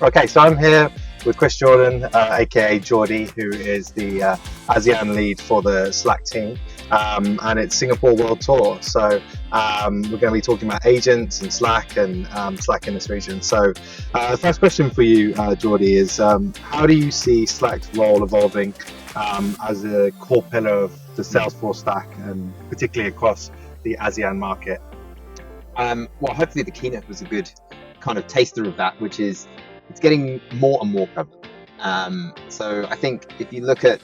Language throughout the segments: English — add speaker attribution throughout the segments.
Speaker 1: Okay, so I'm here with Chris Jordan, aka Geordie, who is the ASEAN lead for the Slack team, and it's Singapore World Tour. So we're going to be talking about agents and Slack and Slack in this region. So the first question for you, Geordie, is how do you see Slack's role evolving as a core pillar of the Salesforce stack, and particularly across the ASEAN market?
Speaker 2: Well, hopefully the keynote was a good kind of taster of that, which is it's getting more and more prevalent. So I think if you look at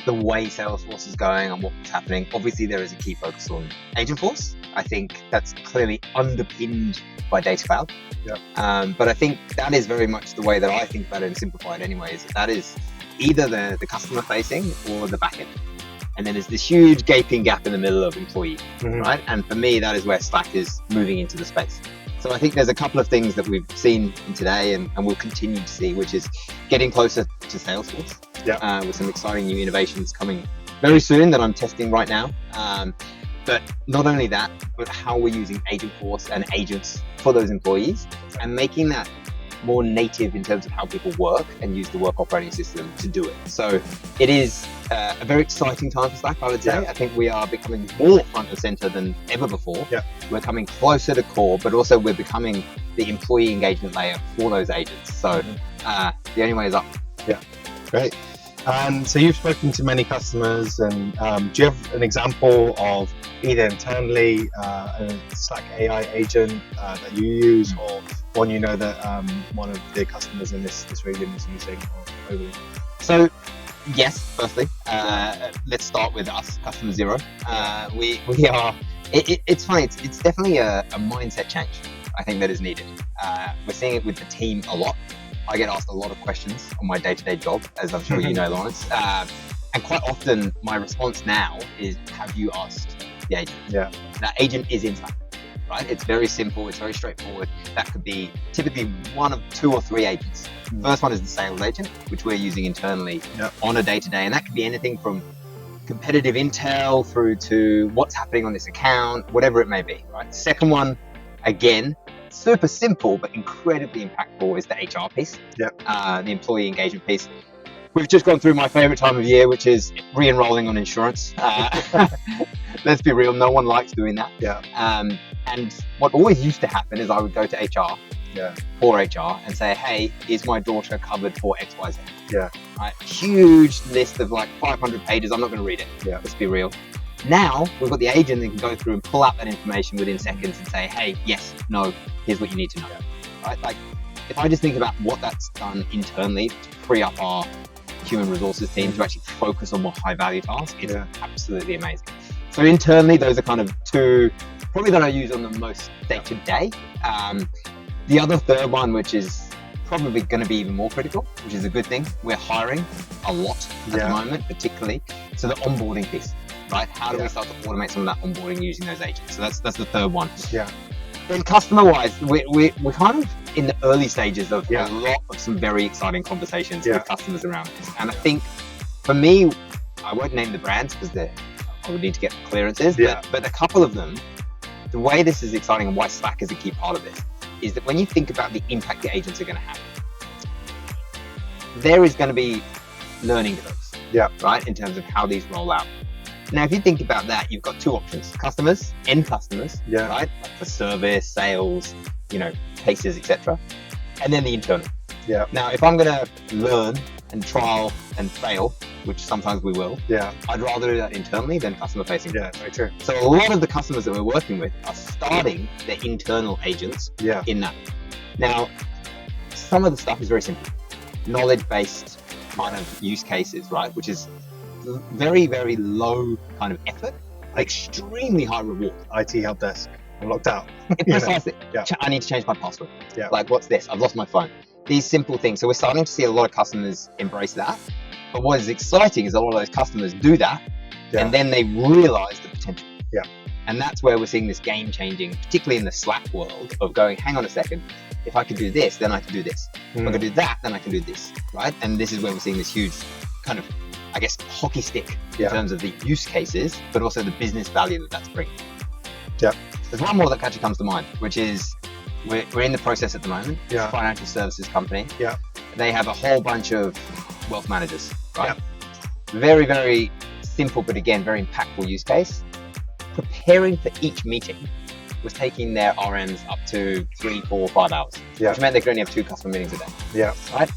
Speaker 2: the way Salesforce is going and what's happening, obviously there is a key focus on Agentforce. I think that's clearly underpinned by Data Cloud.
Speaker 1: Yeah.
Speaker 2: But I think that is very much the way that I think about it and simplify it anyway, is that is either the customer facing or the back end. And then there's this huge gaping gap in the middle of employee, right? And for me, that is where Slack is moving into the space. So I think there's a couple of things that we've seen in today and we'll continue to see, which is getting closer to Salesforce, with some exciting new innovations coming very soon that I'm testing right now. But not only that, but how we're using Agentforce and agents for those employees and making that more native in terms of how people work and use the work operating system to do it. So it is a very exciting time for Slack, I would say. I think we are becoming more front and center than ever before. We're coming closer to core, but also we're becoming the employee engagement layer for those agents. So the only way is up.
Speaker 1: Yeah, great. And so you've spoken to many customers, and do you have an example of either internally a Slack AI agent that you use, or one you know that one of the customers in this region is using, or globally?
Speaker 2: So yes, firstly, let's start with us, customer zero. We are. It's funny. It's definitely a mindset change, I think, that is needed. We're seeing it with the team a lot. I get asked a lot of questions on my day-to-day job, as I'm sure you know, Lawrence. And quite often my response now is, have you asked the agent?
Speaker 1: Yeah.
Speaker 2: That agent is in Slack, right? It's very simple. It's very straightforward. That could be typically one of 2 or 3 agents. First one is the sales agent, which we're using internally on a day-to-day. And that could be anything from competitive intel through to what's happening on this account, whatever it may be, right? Second one, again, super simple but incredibly impactful, is the HR piece, the employee engagement piece. We've just gone through my favorite time of year, which is re-enrolling on insurance. Let's be real, no one likes doing that. And what always used to happen is I would go to HR, for HR, and say, hey, is my daughter covered for XYZ? Right? Huge list of like 500 pages. I'm not going to read it. Let's be real. Now we've got the agent that can go through and pull out that information within seconds and say, hey, yes, no, here's what you need to know. Right? Like, if I just think about what that's done internally to free up our human resources team to actually focus on more high value tasks, it's absolutely amazing. So internally, those are kind of 2 probably that I use on the most day to day. The other third one, which is probably going to be even more critical, which is a good thing, we're hiring a lot at the moment, particularly. So the onboarding piece. Right? How do we start to automate some of that onboarding using those agents? So that's the third one. Then customer-wise, we're kind of in the early stages of a lot of some very exciting conversations with customers around this. And I think for me, I won't name the brands because I would need to get clearances, but a couple of them, the way this is exciting and why Slack is a key part of this is that when you think about the impact the agents are going to have, there is going to be learning curves, right, in terms of how these roll out. Now, if you think about that, you've got 2 options: customers, end customers, right, like for service, sales, cases, etc., and then the internal. Now, if I'm going to learn and trial and fail, which sometimes we will, I'd rather do that internally than customer facing.
Speaker 1: Very true.
Speaker 2: So a lot of the customers that we're working with are starting their internal agents in that. Now, some of the stuff is very simple, knowledge-based kind of use cases, right, which is very, very low kind of effort, extremely high reward.
Speaker 1: IT help desk, I'm locked out.
Speaker 2: Precisely. I need to change my password. Like, what's this? I've lost my phone. These simple things. So we're starting to see a lot of customers embrace that. But what is exciting is a lot of those customers do that, and then they realize the potential. And that's where we're seeing this game changing, particularly in the Slack world, of going, hang on a second, if I can do this, then I can do this. If I can do that, then I can do this, right? And this is where we're seeing this huge kind of, I guess, hockey stick in terms of the use cases, but also the business value that that's bringing. There's one more that actually comes to mind, which is We're in the process at the moment.
Speaker 1: Yeah.
Speaker 2: Financial services company.
Speaker 1: Yeah.
Speaker 2: They have a whole bunch of wealth managers, right?
Speaker 1: Yeah.
Speaker 2: Very, very simple, but again, very impactful use case. Preparing for each meeting was taking their RMs up to 3, 4, 5 hours,
Speaker 1: Yeah.
Speaker 2: which meant they could only have 2 customer meetings a day.
Speaker 1: Yeah.
Speaker 2: Right?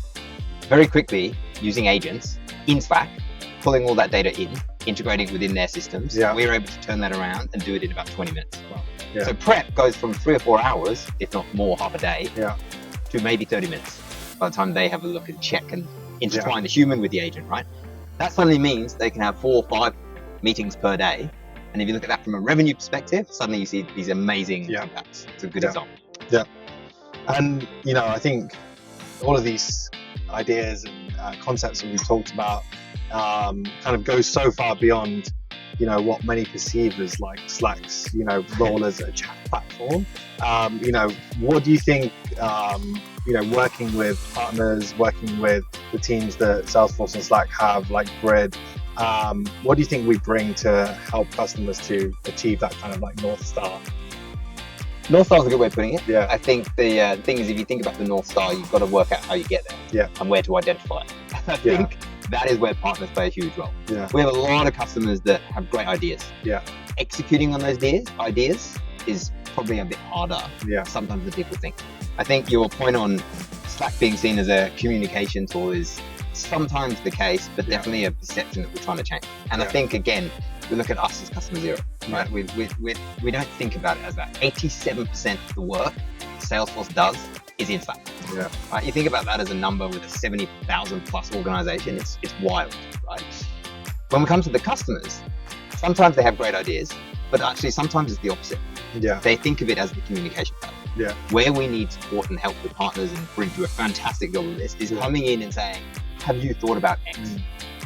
Speaker 2: Very quickly, using agents in Slack, pulling all that data in, integrating within their systems,
Speaker 1: Yeah.
Speaker 2: we were able to turn that around and do it in about 20 minutes.
Speaker 1: Wow. Yeah.
Speaker 2: So prep goes from 3 or 4 hours, if not more, half a day,
Speaker 1: Yeah.
Speaker 2: to maybe 30 minutes by the time they have a look and check and intertwine the human with the agent, right? That suddenly means they can have 4 or 5 meetings per day. And if you look at that from a revenue perspective, suddenly you see these amazing impacts. It's a good example.
Speaker 1: Yeah. And, I think all of these ideas and concepts that we've talked about kind of go so far beyond, what many perceive as like Slack's, role as a chat platform. What do you think, working with partners, working with the teams that Salesforce and Slack have, like Bryd, what do you think we bring to help customers to achieve that kind of like North Star?
Speaker 2: North Star is a good way of putting it.
Speaker 1: Yeah.
Speaker 2: I think the thing is, if you think about the North Star, you've got to work out how you get there.
Speaker 1: Yeah.
Speaker 2: And where to identify it. I think that is where partners play a huge role.
Speaker 1: Yeah.
Speaker 2: We have a lot of customers that have great ideas.
Speaker 1: Yeah.
Speaker 2: Executing on those ideas is probably a bit harder sometimes than people think. I think your point on Slack being seen as a communication tool is sometimes the case, but definitely a perception that we're trying to change. And I think, again, we look at us as customer zero, right? We don't think about it as that. 87% of the work Salesforce does is in Slack.
Speaker 1: Yeah.
Speaker 2: Right? You think about that as a number with a 70,000 plus organization, it's wild, right? When we come to the customers, sometimes they have great ideas, but actually sometimes it's the opposite.
Speaker 1: Yeah.
Speaker 2: They think of it as the communication platform.
Speaker 1: Yeah.
Speaker 2: Where we need support and help with partners, and Bryd do a fantastic job of this, is coming in and saying, have you thought about X?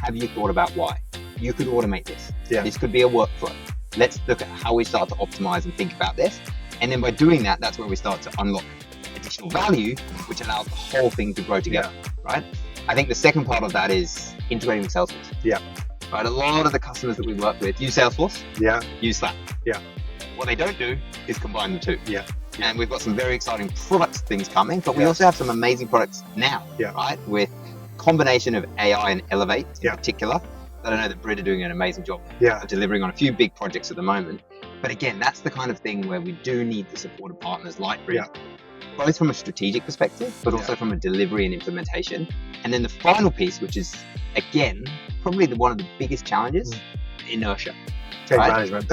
Speaker 2: Have you thought about Y? You could automate this.
Speaker 1: Yeah.
Speaker 2: This could be a workflow. Let's look at how we start to optimize and think about this. And then by doing that, that's where we start to unlock additional value, which allows the whole thing to grow together, right? I think the second part of that is integrating with Salesforce.
Speaker 1: Yeah.
Speaker 2: Right. A lot of the customers that we work with use Salesforce.
Speaker 1: Yeah.
Speaker 2: Use Slack.
Speaker 1: Yeah.
Speaker 2: What they don't do is combine the two.
Speaker 1: Yeah.
Speaker 2: And we've got some very exciting product things coming, but we also have some amazing products now, right? With combination of AI and Elevate in particular, that I know that Bryd are doing an amazing job of delivering on a few big projects at the moment. But again, that's the kind of thing where we do need the support of partners like Bryd, both from a strategic perspective, but also from a delivery and implementation. And then the final piece, which is, again, probably one of the biggest challenges, inertia.
Speaker 1: Change management.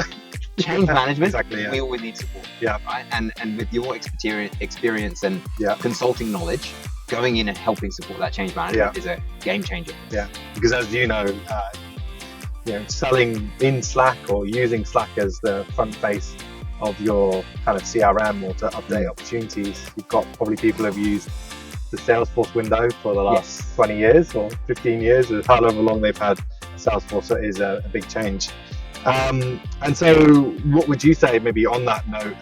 Speaker 2: Change management,
Speaker 1: exactly,
Speaker 2: we always need support.
Speaker 1: Yeah.
Speaker 2: Right? And with your experience and consulting knowledge, going in and helping support that change management is a game changer.
Speaker 1: Yeah, because as selling in Slack or using Slack as the front face of your kind of CRM or to update opportunities, you've got probably people who have used the Salesforce window for the last 20 years or 15 years, or however long they've had Salesforce. So it is a big change. And so what would you say, maybe on that note,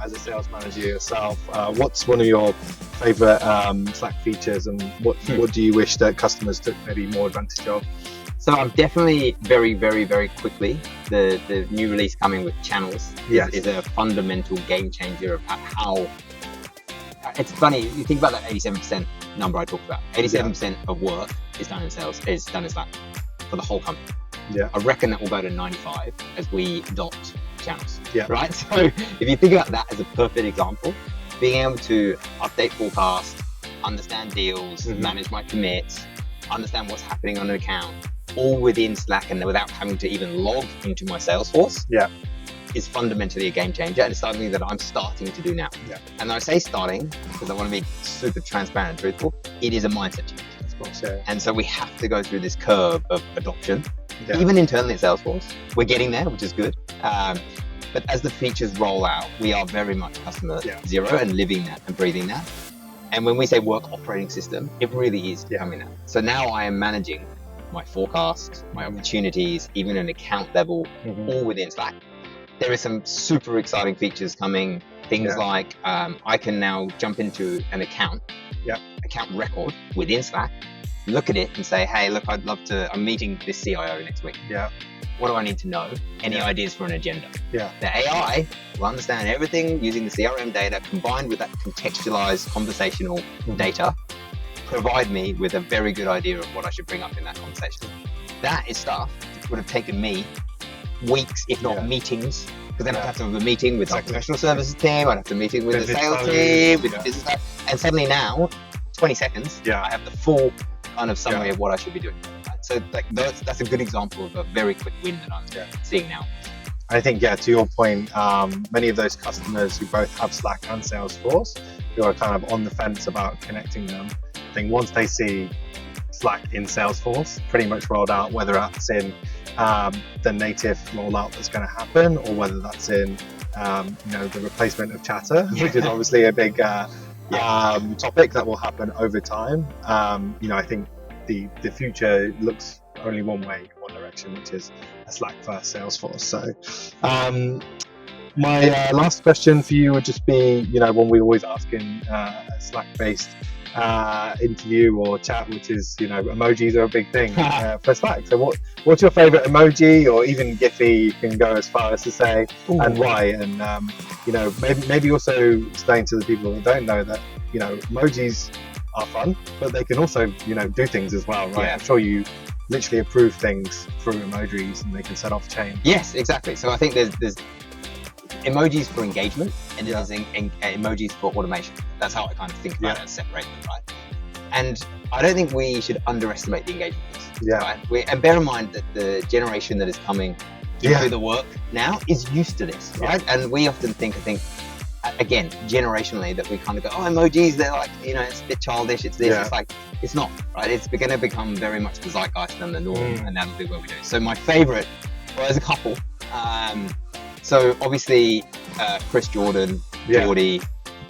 Speaker 1: as a sales manager yourself, what's one of your favorite Slack features, and what do you wish that customers took maybe more advantage of?
Speaker 2: So I'm definitely very, very, very quickly, the new release coming with channels is a fundamental game changer of how, it's funny, you think about that 87% number I talked about. 87% of work is done in Slack for the whole company.
Speaker 1: Yeah.
Speaker 2: I reckon that will go to 95 as we adopt channels.
Speaker 1: Yeah.
Speaker 2: Right? So if you think about that as a perfect example, being able to update forecast, understand deals, manage my commits, understand what's happening on an account, all within Slack and without having to even log into my Salesforce is fundamentally a game changer, and it's something that I'm starting to do now. Yeah. And I say starting because I want to be super transparent and truthful. It is a mindset change.
Speaker 1: Of course, yeah.
Speaker 2: And so we have to go through this curve of adoption. Yeah. Even internally at Salesforce, we're getting there, which is good. But as the features roll out, we are very much customer zero and living that and breathing that. And when we say work operating system, it really is becoming that. So now I am managing my forecast, my opportunities, even an account level, all within Slack. There are some super exciting features coming. Things like I can now jump into an account record within Slack, look at it and say, hey, look, I'm meeting this CIO next week.
Speaker 1: Yeah.
Speaker 2: What do I need to know? Any ideas for an agenda?
Speaker 1: Yeah.
Speaker 2: The AI will understand everything using the CRM data combined with that contextualized conversational data, provide me with a very good idea of what I should bring up in that conversation. That is stuff that would have taken me weeks, if not meetings, because then I'd have to have a meeting with the professional services team, I'd have to meeting with the sales team, with the business team, and suddenly now, 20 seconds, I have the full kind of summary of what I should be doing. So like that's a good example of a very quick win that I'm seeing now.
Speaker 1: I think, to your point, many of those customers who both have Slack and Salesforce, who are kind of on the fence about connecting them, I think once they see Slack in Salesforce pretty much rolled out, whether that's in the native rollout that's going to happen, or whether that's in the replacement of Chatter, which is obviously a big topic that will happen over time. I think the future looks only one way, one direction, which is a Slack first Salesforce. So my last question for you would just be, one we always ask in a Slack based interview or chat, which is, emojis are a big thing for Slack. So what's your favorite emoji, or even Giphy? You can go as far as to say, and why. And maybe also explain to the people that don't know that emojis are fun, but they can also do things as well, right? I'm sure you literally approve things through emojis and they can set off change.
Speaker 2: Yes, exactly. So I think there's emojis for engagement, and there's emojis for automation. That's how I kind of think about it and separate them, right? And I don't think we should underestimate the engagement piece, right? And bear in mind that the generation that is coming into the work now is used to this, right? And we often think, again, generationally, that we kind of go, emojis, they're like, it's a bit childish, it's this, it's like, it's not, right? It's going to become very much the zeitgeist and the norm, and that'll be what we do. So my favorite, well, there's a couple. So obviously, Chris Jordan, Geordie,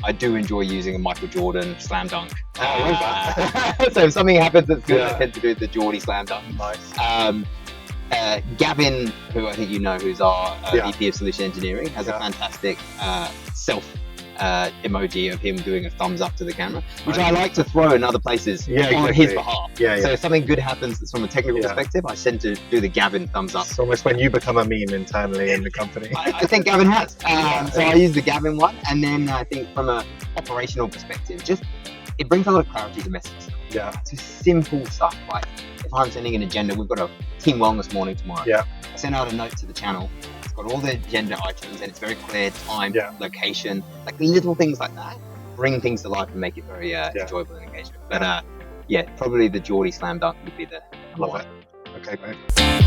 Speaker 2: I do enjoy using a Michael Jordan slam dunk. So if something happens that's good, I tend to do the Geordie slam dunk.
Speaker 1: Nice.
Speaker 2: Gavin, who I think who's our VP of Solution Engineering, has a fantastic self emoji of him doing a thumbs up to the camera, which I like to throw in other places on his behalf. So if something good happens that's from a technical perspective, I tend to do the Gavin thumbs up.
Speaker 1: It's almost when you become a meme internally in the company.
Speaker 2: I think Gavin has. So I use the Gavin one, and then I think from a operational perspective, it brings a lot of clarity to messages. It's just simple stuff, like if I'm sending an agenda, we've got a team wellness morning tomorrow. I send out a note to the channel. It's got all the agenda items, and it's very clear: time, location, like little things like that. Bring things to life and make it very enjoyable and engaging. But probably the Geordie slam dunk would be the number one.
Speaker 1: Okay, great.